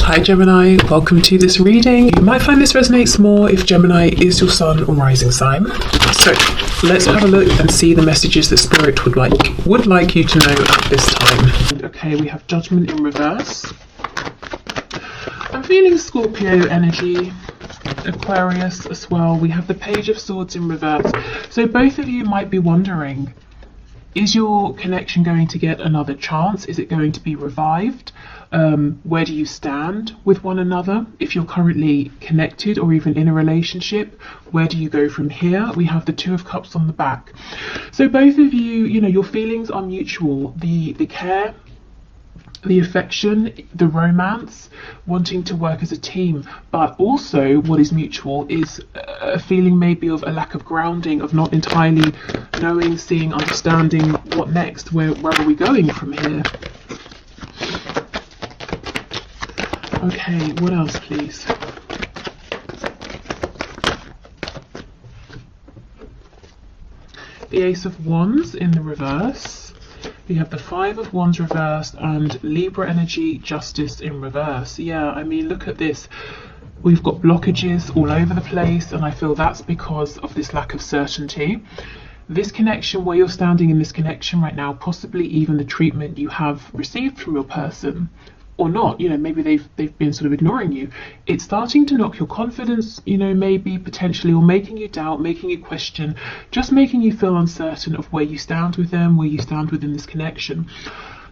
Hi Gemini, welcome to this reading. You might find this resonates more if Gemini is your sun or rising sign. So let's have a look and see the messages that Spirit would like you to know at this time. Okay, we have Judgment in reverse. I'm feeling Scorpio energy, Aquarius as well. We have the Page of Swords in reverse. So both of you might be wondering, is your connection going to get another chance? Is it going to be revived? Where do you stand with one another? If you're currently connected or even in a relationship, where do you go from here? We have the Two of Cups on the back. So both of you, your feelings are mutual. The care, the affection, the romance, wanting to work as a team, but also what is mutual is a feeling maybe of a lack of grounding, of not entirely knowing, seeing, understanding what next, where are we going from here? Okay, what else please? The Ace of Wands in the reverse. We have the Five of Wands reversed and Libra energy, Justice in reverse. Yeah, I mean, look at this. We've got blockages all over the place, and I feel that's because of this lack of certainty. This connection, where you're standing in this connection right now, possibly even the treatment you have received from your person, or not, maybe they've been sort of ignoring you. It's starting to knock your confidence, maybe potentially, or making you doubt, making you question, just making you feel uncertain of where you stand with them, where you stand within this connection.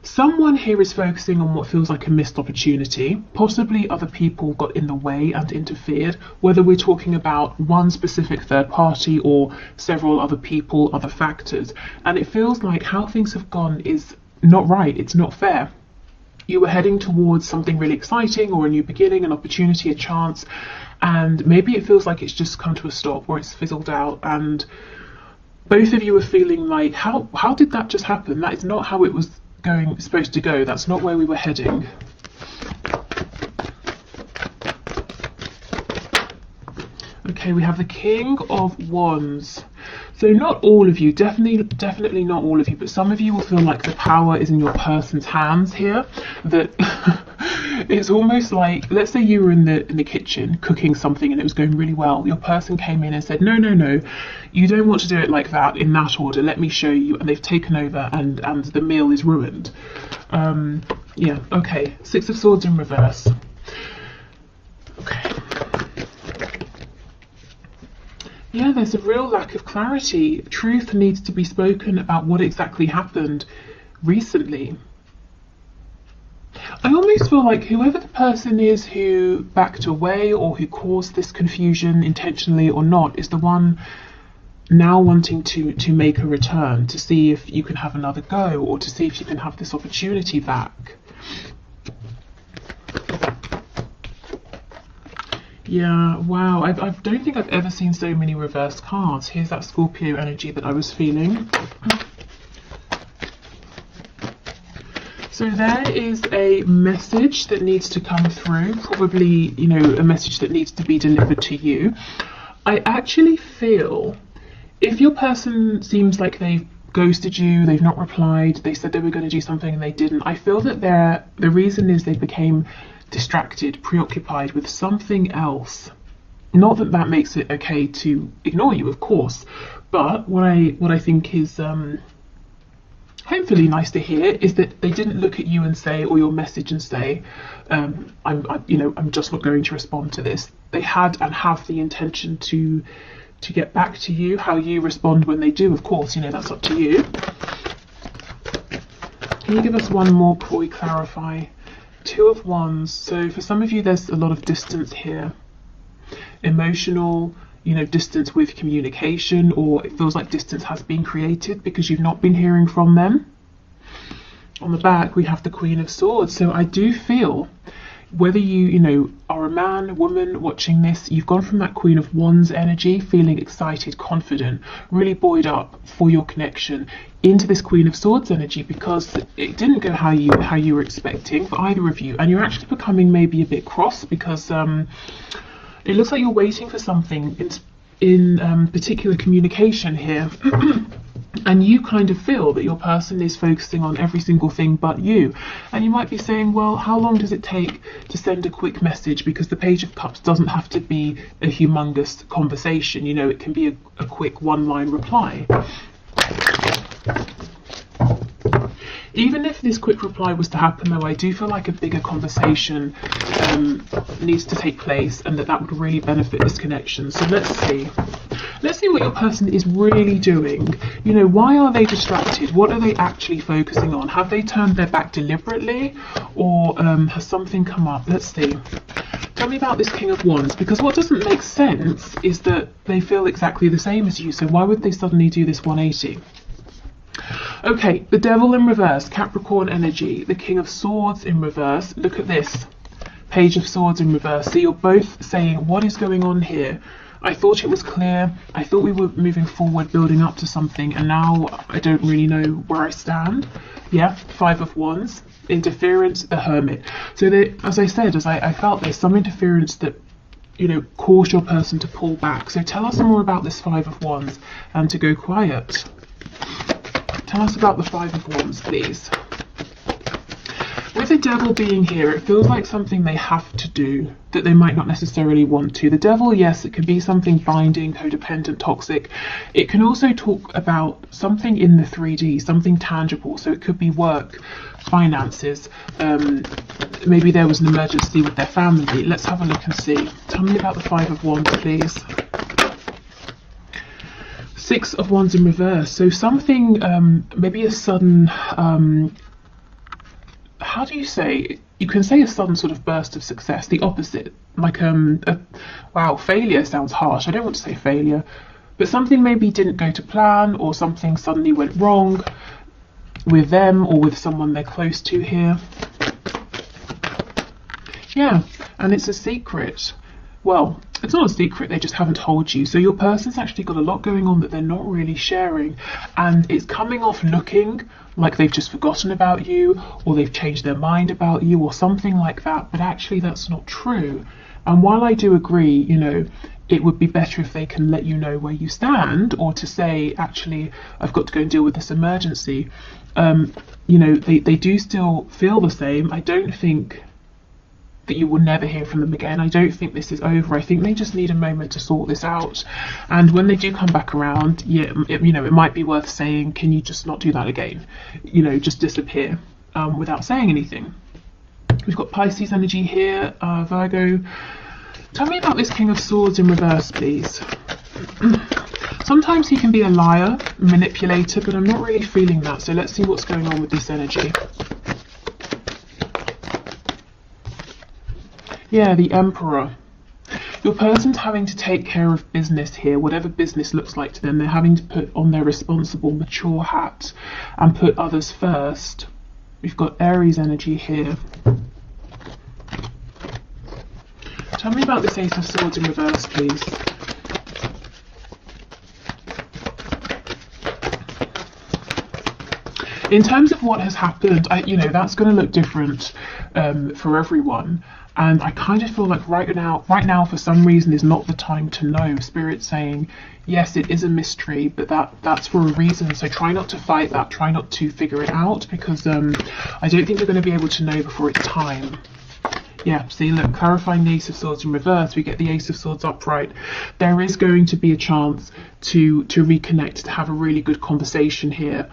Someone here is focusing on what feels like a missed opportunity. Possibly other people got in the way and interfered, whether we're talking about one specific third party or several other people, other factors. And it feels like how things have gone is not right, it's not fair. You were heading towards something really exciting, or a new beginning, an opportunity, a chance, and maybe it feels like it's just come to a stop, or it's fizzled out, and both of you are feeling like, how did that just happen? That is not how it was supposed to go. That's not where we were heading. Okay, we have the King of Wands. So not all of you, definitely not all of you, but some of you will feel like the power is in your person's hands here. That it's almost like, let's say you were in the kitchen cooking something and it was going really well. Your person came in and said, no, you don't want to do it like that, in that order. Let me show you. And they've taken over and the meal is ruined. Yeah, okay. Six of Swords in reverse. Okay. Yeah, there's a real lack of clarity. Truth needs to be spoken about what exactly happened recently. I almost feel like whoever the person is who backed away or who caused this confusion, intentionally or not, is the one now wanting to make a return, to see if you can have another go, or to see if you can have this opportunity back. Yeah, wow, I don't think I've ever seen so many reverse cards. Here's that Scorpio energy that I was feeling. So there is a message that needs to come through, probably, a message that needs to be delivered to you. I actually feel if your person seems like they've ghosted you, they've not replied, they said they were going to do something and they didn't, I feel that the reason is they became distracted, preoccupied with something else. Not that that makes it okay to ignore you, of course, but what I think is hopefully nice to hear is that they didn't look at you and say, or your message and say, I'm just not going to respond to this. They had and have the intention to get back to you. How you respond when they do, of course, that's up to you. Can you give us one more before we clarify? Two of Wands. So for some of you, there's a lot of distance here. Emotional, distance with communication, or it feels like distance has been created because you've not been hearing from them. On the back, we have the Queen of Swords. So I do feel, whether you, are a man, woman watching this, you've gone from that Queen of Wands energy, feeling excited, confident, really buoyed up for your connection, into this Queen of Swords energy, because it didn't go how you were expecting for either of you, and you're actually becoming maybe a bit cross because it looks like you're waiting for something in particular communication here. and you kind of feel that your person is focusing on every single thing but you. And you might be saying, well, how long does it take to send a quick message? Because the Page of Cups doesn't have to be a humongous conversation, you know, it can be a quick one-line reply. Even if this quick reply was to happen, though, I do feel like a bigger conversation needs to take place, and that would really benefit this connection. So let's see. Let's see what your person is really doing. You know, why are they distracted? What are they actually focusing on? Have they turned their back deliberately, or has something come up? Let's see. Tell me about this King of Wands, because what doesn't make sense is that they feel exactly the same as you. So why would they suddenly do this 180? Okay, the Devil in reverse, Capricorn energy, the King of Swords in reverse. Look at this, Page of Swords in reverse. So you're both saying, what is going on here? I thought it was clear. I thought we were moving forward, building up to something, and now I don't really know where I stand. Yeah, Five of Wands, interference, the Hermit. So there, as I said, I felt there's some interference that, you know, caused your person to pull back. So tell us more about this Five of Wands and to go quiet. Tell us about the Five of Wands, please. With the Devil being here, it feels like something they have to do that they might not necessarily want to. The Devil, yes, it can be something binding, codependent, toxic. It can also talk about something in the 3D, something tangible. So it could be work, finances, maybe there was an emergency with their family. Let's have a look and see. Tell me about the Five of Wands, please. Six of Wands in reverse. So something, maybe a sudden, how do you say? You can say a sudden sort of burst of success. The opposite, like wow, failure sounds harsh. I don't want to say failure, but something maybe didn't go to plan, or something suddenly went wrong with them or with someone they're close to here. Yeah, and it's a secret. Well, it's not a secret, they just haven't told you. So your person's actually got a lot going on that they're not really sharing, and it's coming off looking like they've just forgotten about you, or they've changed their mind about you, or something like that, but actually that's not true. And while I do agree, you know, it would be better if they can let you know where you stand, or to say, actually, I've got to go and deal with this emergency. You know, they do still feel the same. I don't think that you will never hear from them again. I don't think this is over. I think they just need a moment to sort this out. And when they do come back around, yeah, you know, it might be worth saying, can you just not do that again? You know, just disappear without saying anything. We've got Pisces energy here, Virgo. Tell me about this King of Swords in reverse, please. Sometimes he can be a liar, manipulator, but I'm not really feeling that. So let's see what's going on with this energy. Yeah, the Emperor. Your person's having to take care of business here, whatever business looks like to them. They're having to put on their responsible, mature hat and put others first. We've got Aries energy here. Tell me about this Ace of Swords in reverse, please. In terms of what has happened, you know, that's going to look different for everyone. And I kind of feel like right now, for some reason, is not the time to know. Spirit's saying, yes, it is a mystery, but that's for a reason. So try not to fight that. Try not to figure it out, because I don't think you're going to be able to know before it's time. Yeah, see, look, clarifying the Ace of Swords in reverse, we get the Ace of Swords upright. There is going to be a chance to reconnect, to have a really good conversation here.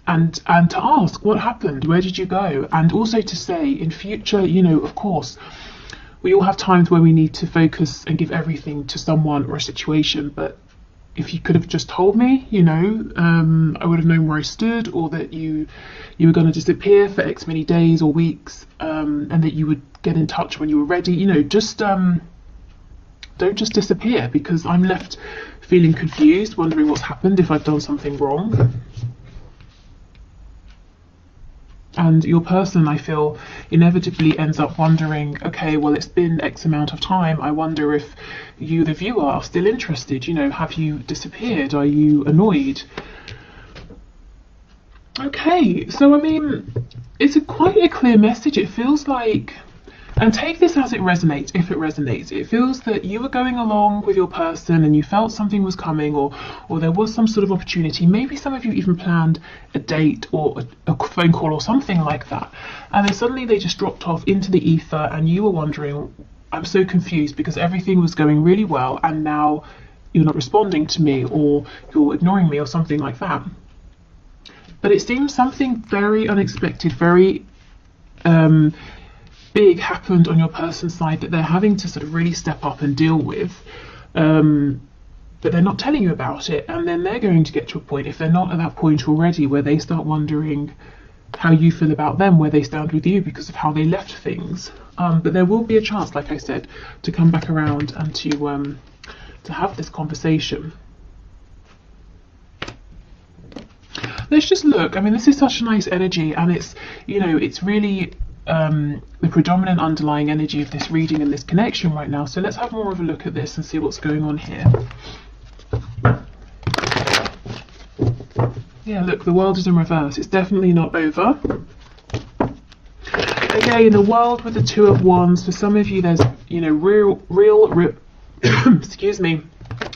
And to ask what happened, where did you go, and also to say in future, you know, of course, we all have times where we need to focus and give everything to someone or a situation, but if you could have just told me, you know, I would have known where I stood, or that you were going to disappear for X many days or weeks, and that you would get in touch when you were ready. You know, just don't just disappear, because I'm left feeling confused, wondering what's happened, if I've done something wrong. And your person, I feel, inevitably ends up wondering, okay, well, it's been X amount of time. I wonder if you, the viewer, are still interested. You know, have you disappeared? Are you annoyed? Okay, so I mean, it's quite a clear message. It feels like And take this as it resonates, if it resonates. It feels that you were going along with your person and you felt something was coming, or there was some sort of opportunity. Maybe some of you even planned a date or a phone call or something like that. And then suddenly they just dropped off into the ether and you were wondering, I'm so confused because everything was going really well and now you're not responding to me, or you're ignoring me, or something like that. But it seems something very unexpected, very big happened on your person's side that they're having to sort of really step up and deal with, but they're not telling you about it. And then they're going to get to a point, if they're not at that point already, where they start wondering how you feel about them, where they stand with you because of how they left things. But there will be a chance, like I said, to come back around and to have this conversation. Let's just look. I mean, this is such a nice energy, and it's, you know, it's really the predominant underlying energy of this reading and this connection right now. So let's have more of a look at this and see what's going on here. Yeah, look, the world is in reverse. It's definitely not over. Again, the world with the Two of Wands. For some of you, there's, you know, real excuse me,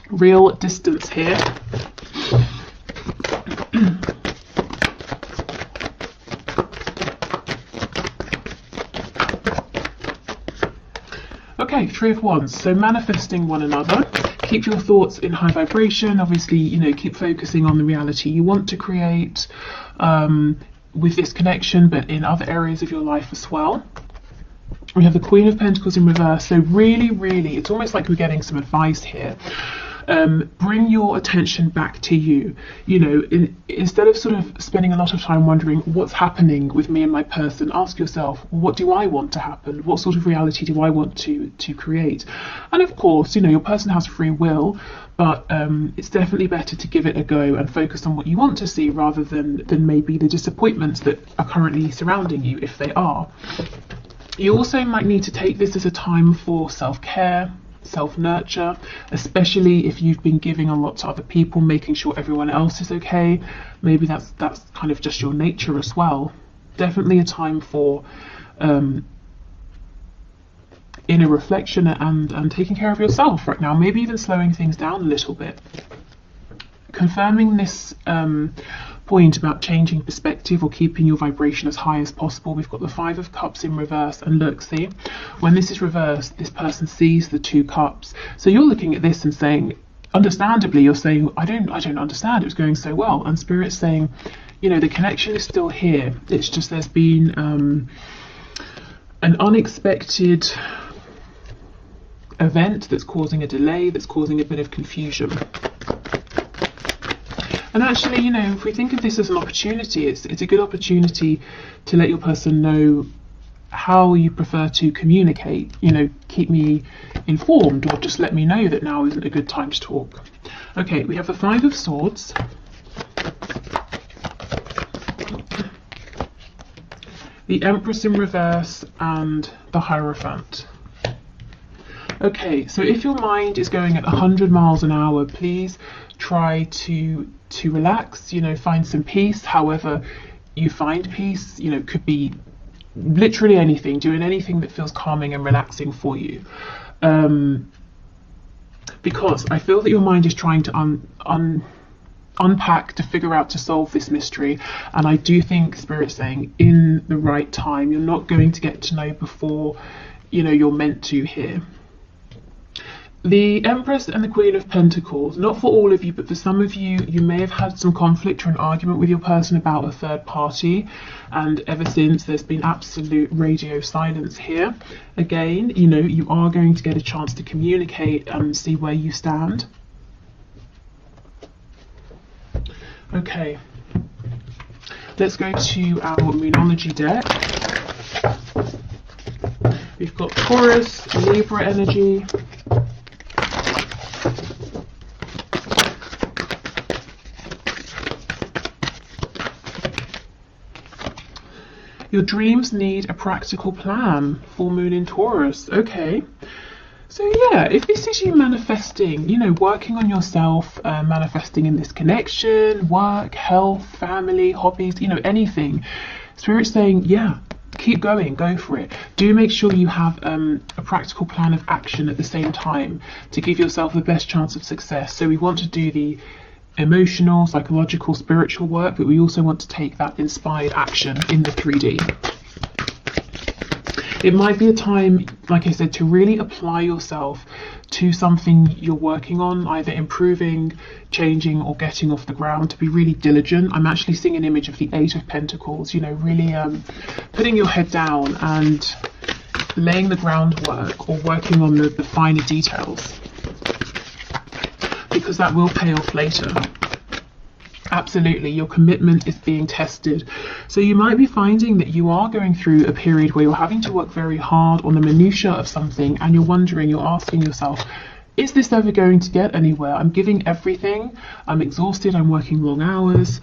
real distance here. Okay, Three of Wands. So manifesting one another. Keep your thoughts in high vibration. Obviously, you know, keep focusing on the reality you want to create with this connection, but in other areas of your life as well. We have the Queen of Pentacles in reverse. So really, really, it's almost like we're getting some advice here. Bring your attention back to you. You know, instead of sort of spending a lot of time wondering what's happening with me and my person, ask yourself, what do I want to happen? What sort of reality do I want to create? And of course, you know, your person has free will, but it's definitely better to give it a go and focus on what you want to see rather than maybe the disappointments that are currently surrounding you, if they are. You also might need to take this as a time for self-care, self-nurture, especially if you've been giving a lot to other people, making sure everyone else is okay. Maybe that's kind of just your nature as well. Definitely a time for inner reflection and taking care of yourself right now, maybe even slowing things down a little bit. Confirming this point about changing perspective or keeping your vibration as high as possible. We've got the Five of Cups in reverse, and look, see, when this is reversed, this person sees the Two Cups. So you're looking at this and saying, understandably, you're saying, I don't understand, it was going so well. And Spirit's saying, you know, the connection is still here. It's just there's been an unexpected event that's causing a delay, that's causing a bit of confusion. And actually, you know, if we think of this as an opportunity, it's a good opportunity to let your person know how you prefer to communicate. You know, keep me informed, or just let me know that now isn't a good time to talk. Okay, we have the Five of Swords, the Empress in reverse, and the Hierophant. Okay, so if your mind is going at 100 miles an hour, please try to relax, you know, find some peace. However you find peace, you know, could be literally anything, doing anything that feels calming and relaxing for you. Because I feel that your mind is trying to unpack, to figure out, to solve this mystery. And I do think Spirit's saying in the right time. You're not going to get to know before, you know, you're meant to here. The Empress and the Queen of Pentacles, not for all of you, but for some of you, you may have had some conflict or an argument with your person about a third party, and ever since there's been absolute radio silence here. Again, you know, you are going to get a chance to communicate and see where you stand. Okay, let's go to our Moonology deck. We've got Taurus, Libra energy, your dreams need a practical plan. Full moon in Taurus. Okay. So yeah, if this is you manifesting, you know, working on yourself, manifesting in this connection, work, health, family, hobbies, you know, anything, Spirit's saying, yeah, keep going, go for it. Do make sure you have a practical plan of action at the same time to give yourself the best chance of success. So we want to do the emotional, psychological, spiritual work, but we also want to take that inspired action in the 3D. It might be a time, like I said, to really apply yourself to something you're working on, either improving, changing, or getting off the ground, to be really diligent. I'm actually seeing an image of the 8 of Pentacles, you know, really putting your head down and laying the groundwork or working on the finer details, because that will pay off later. Absolutely, your commitment is being tested. So you might be finding that you are going through a period where you're having to work very hard on the minutiae of something, and you're wondering, you're asking yourself, is this ever going to get anywhere? I'm giving everything, I'm exhausted, I'm working long hours.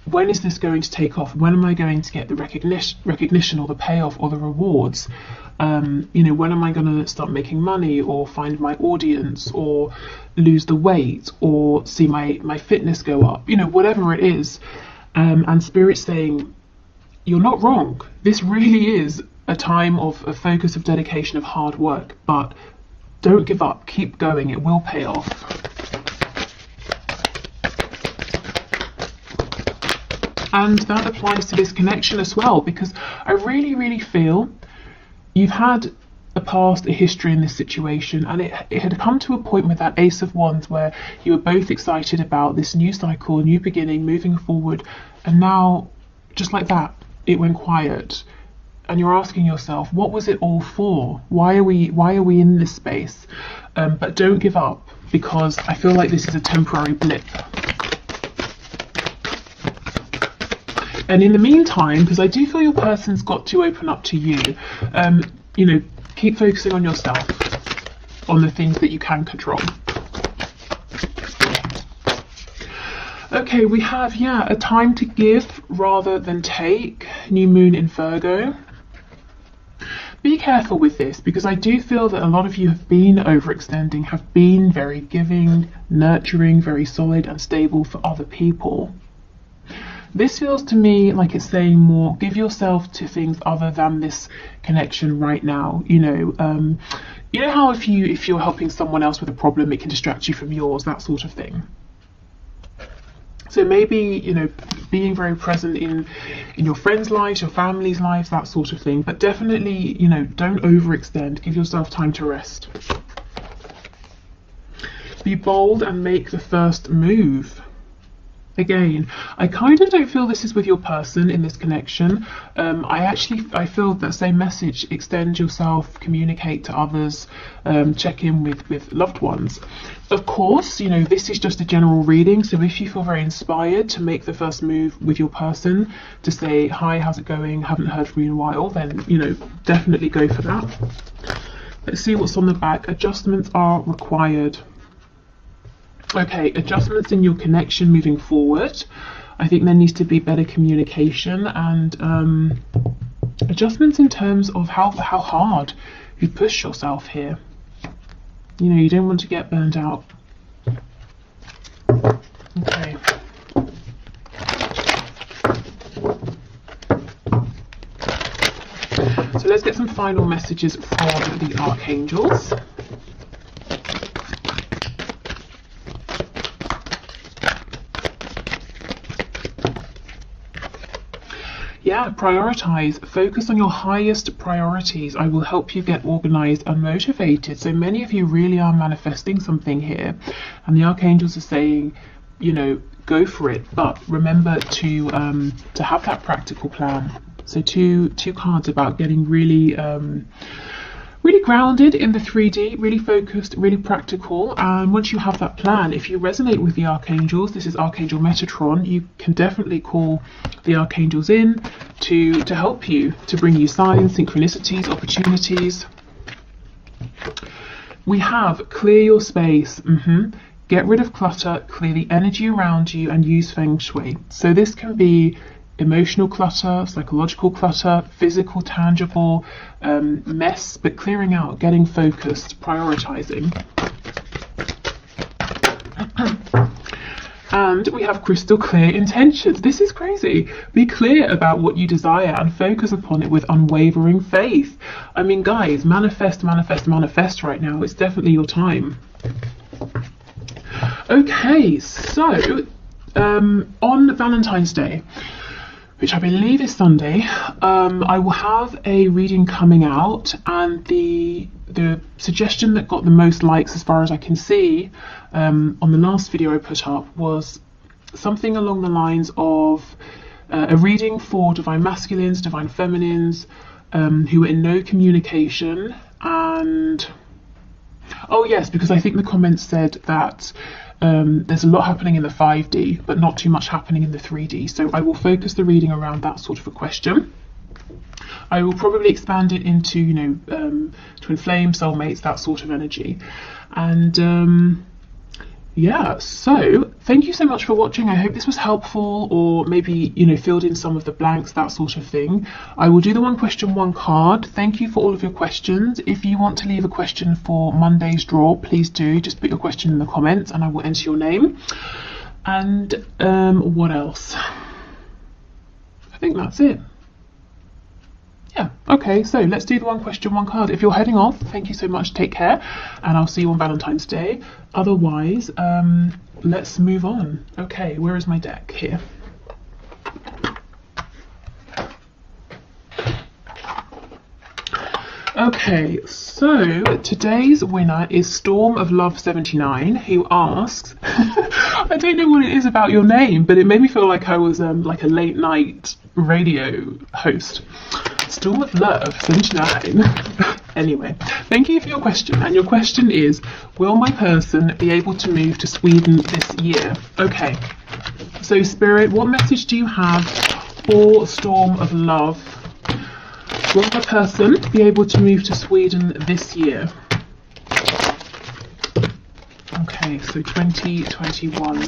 When is this going to take off? When am I going to get the recognition or the payoff or the rewards? You know, when am I going to start making money or find my audience or lose the weight or see my fitness go up? You know, whatever it is. And Spirit's saying, you're not wrong. This really is a time of a focus, of dedication, of hard work. But don't give up. Keep going. It will pay off. And that applies to this connection as well, because I really, really feel you've had a past, a history in this situation, and it had come to a point with that Ace of Wands where you were both excited about this new cycle, new beginning, moving forward, and now, just like that, it went quiet. And you're asking yourself, what was it all for? Why are we in this space? But don't give up, because I feel like this is a temporary blip. And in the meantime, because I do feel your person's got to open up to you, you know, keep focusing on yourself, on the things that you can control. Okay, we have, a time to give rather than take. New moon in Virgo. Be careful with this, because I do feel that a lot of you have been overextending, have been very giving, nurturing, very solid and stable for other people. This feels to me like it's saying more, give yourself to things other than this connection right now. You know how if you're helping someone else with a problem, it can distract you from yours, that sort of thing. So maybe, you know, being very present in your friends' lives, your family's lives, that sort of thing. But definitely, you know, don't overextend. Give yourself time to rest. Be bold and make the first move. Again, I kind of don't feel this is with your person in this connection. I feel that same message. Extend yourself, communicate to others, check in with loved ones. Of course, you know, this is just a general reading, so if you feel very inspired to make the first move with your person, to say, hi, how's it going? Haven't heard from you in a while, then, you know, definitely go for that. Let's see what's on the back. Adjustments are required. Okay, adjustments in your connection moving forward. I think there needs to be better communication and adjustments in terms of how hard you push yourself here. You know, you don't want to get burned out. Okay. So let's get some final messages from the archangels. Yeah, prioritize. Focus on your highest priorities. I will help you get organized and motivated. So many of you really are manifesting something here, and the archangels are saying, you know, go for it. But remember to have that practical plan. So two cards about getting really really grounded in the 3D, really focused, really practical. And once you have that plan, if you resonate with the archangels, this is Archangel Metatron, you can definitely call the archangels in to help you, to bring you signs, synchronicities, opportunities. We have clear your space. Get rid of clutter, clear the energy around you, and use feng shui. So this can be emotional clutter, psychological clutter, physical, tangible, mess, but clearing out, getting focused, prioritizing. And we have crystal clear intentions. This is crazy. Be clear about what you desire and focus upon it with unwavering faith. I mean, guys, manifest, manifest, manifest right now. It's definitely your time. Okay, so on Valentine's Day, which I believe is Sunday, I will have a reading coming out, and the suggestion that got the most likes as far as I can see on the last video I put up was something along the lines of a reading for divine masculines, divine feminines, who are in no communication. And oh yes, because I think the comments said that there's a lot happening in the 5D, but not too much happening in the 3D. So I will focus the reading around that sort of a question. I will probably expand it into, you know, twin flame, soulmates, that sort of energy. And yeah, so thank you so much for watching. I hope this was helpful, or maybe, you know, filled in some of the blanks, that sort of thing. I will do the one question, one card. Thank you for all of your questions. If you want to leave a question for Monday's draw, please do. Just put your question in the comments and I will enter your name. And what else? I think that's it. Yeah, okay, so let's do the one question, one card. If you're heading off, thank you so much, take care, and I'll see you on Valentine's Day. Otherwise, let's move on. Okay, where is my deck? Here. Okay, so today's winner is Storm of Love 79, who asks, I don't know what it is about your name, but it made me feel like I was like a late night radio host. Storm of Love 79. Anyway, thank you for your question. And your question is, will my person be able to move to Sweden this year? Okay, so Spirit, what message do you have for Storm of Love? Will my person be able to move to Sweden this year? Okay, so 2021.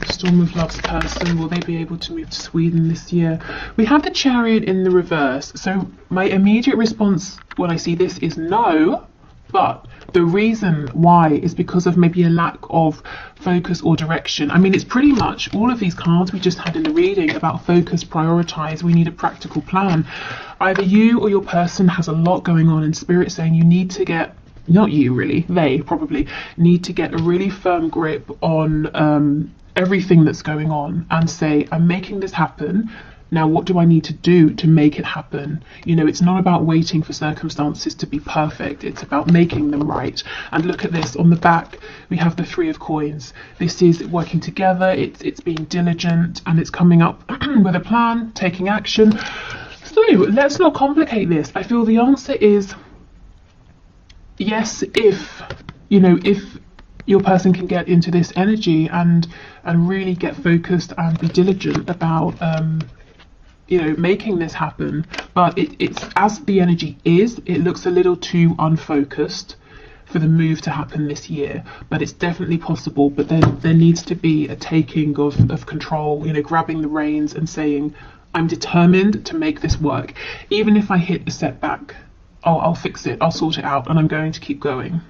Storm of Love's person, will they be able to move to Sweden this year? We have the Chariot in the reverse, so my immediate response when I see this is no, but the reason why is because of maybe a lack of focus or direction. I mean, it's pretty much all of these cards we just had in the reading about focus, prioritize, we need a practical plan. Either you or your person has a lot going on, and Spirit saying you need to get, not you really, they probably need to get a really firm grip on everything that's going on and say, I'm making this happen. Now, what do I need to do to make it happen? You know, it's not about waiting for circumstances to be perfect. It's about making them right. And look at this on the back. We have the 3 of coins. This is working together. It's being diligent, and it's coming up with a plan, taking action. So let's not complicate this. I feel the answer is yes, if, you know, if your person can get into this energy and really get focused and be diligent about you know, making this happen. But it's as the energy is, it looks a little too unfocused for the move to happen this year, but it's definitely possible. But then there needs to be a taking of control, you know, grabbing the reins and saying, I'm determined to make this work. Even if I hit a setback, I'll fix it, I'll sort it out, and I'm going to keep going.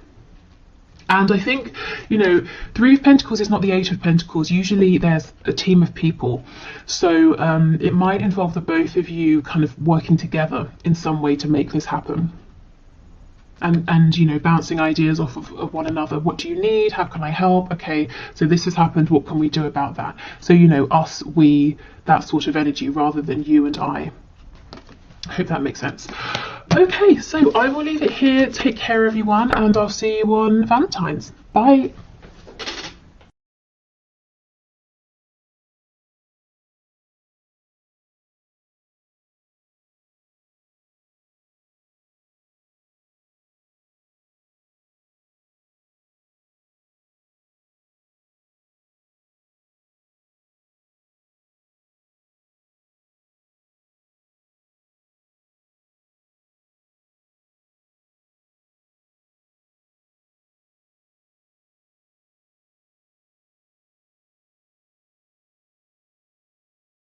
And I think, you know, 3 of Pentacles is not the 8 of Pentacles. Usually there's a team of people. So it might involve the both of you kind of working together in some way to make this happen. And you know, bouncing ideas off of one another. What do you need? How can I help? Okay, so this has happened. What can we do about that? So, you know, us, we, that sort of energy rather than you and I. I hope that makes sense. Okay, so I will leave it here. Take care, everyone, and I'll see you on Valentine's. Bye.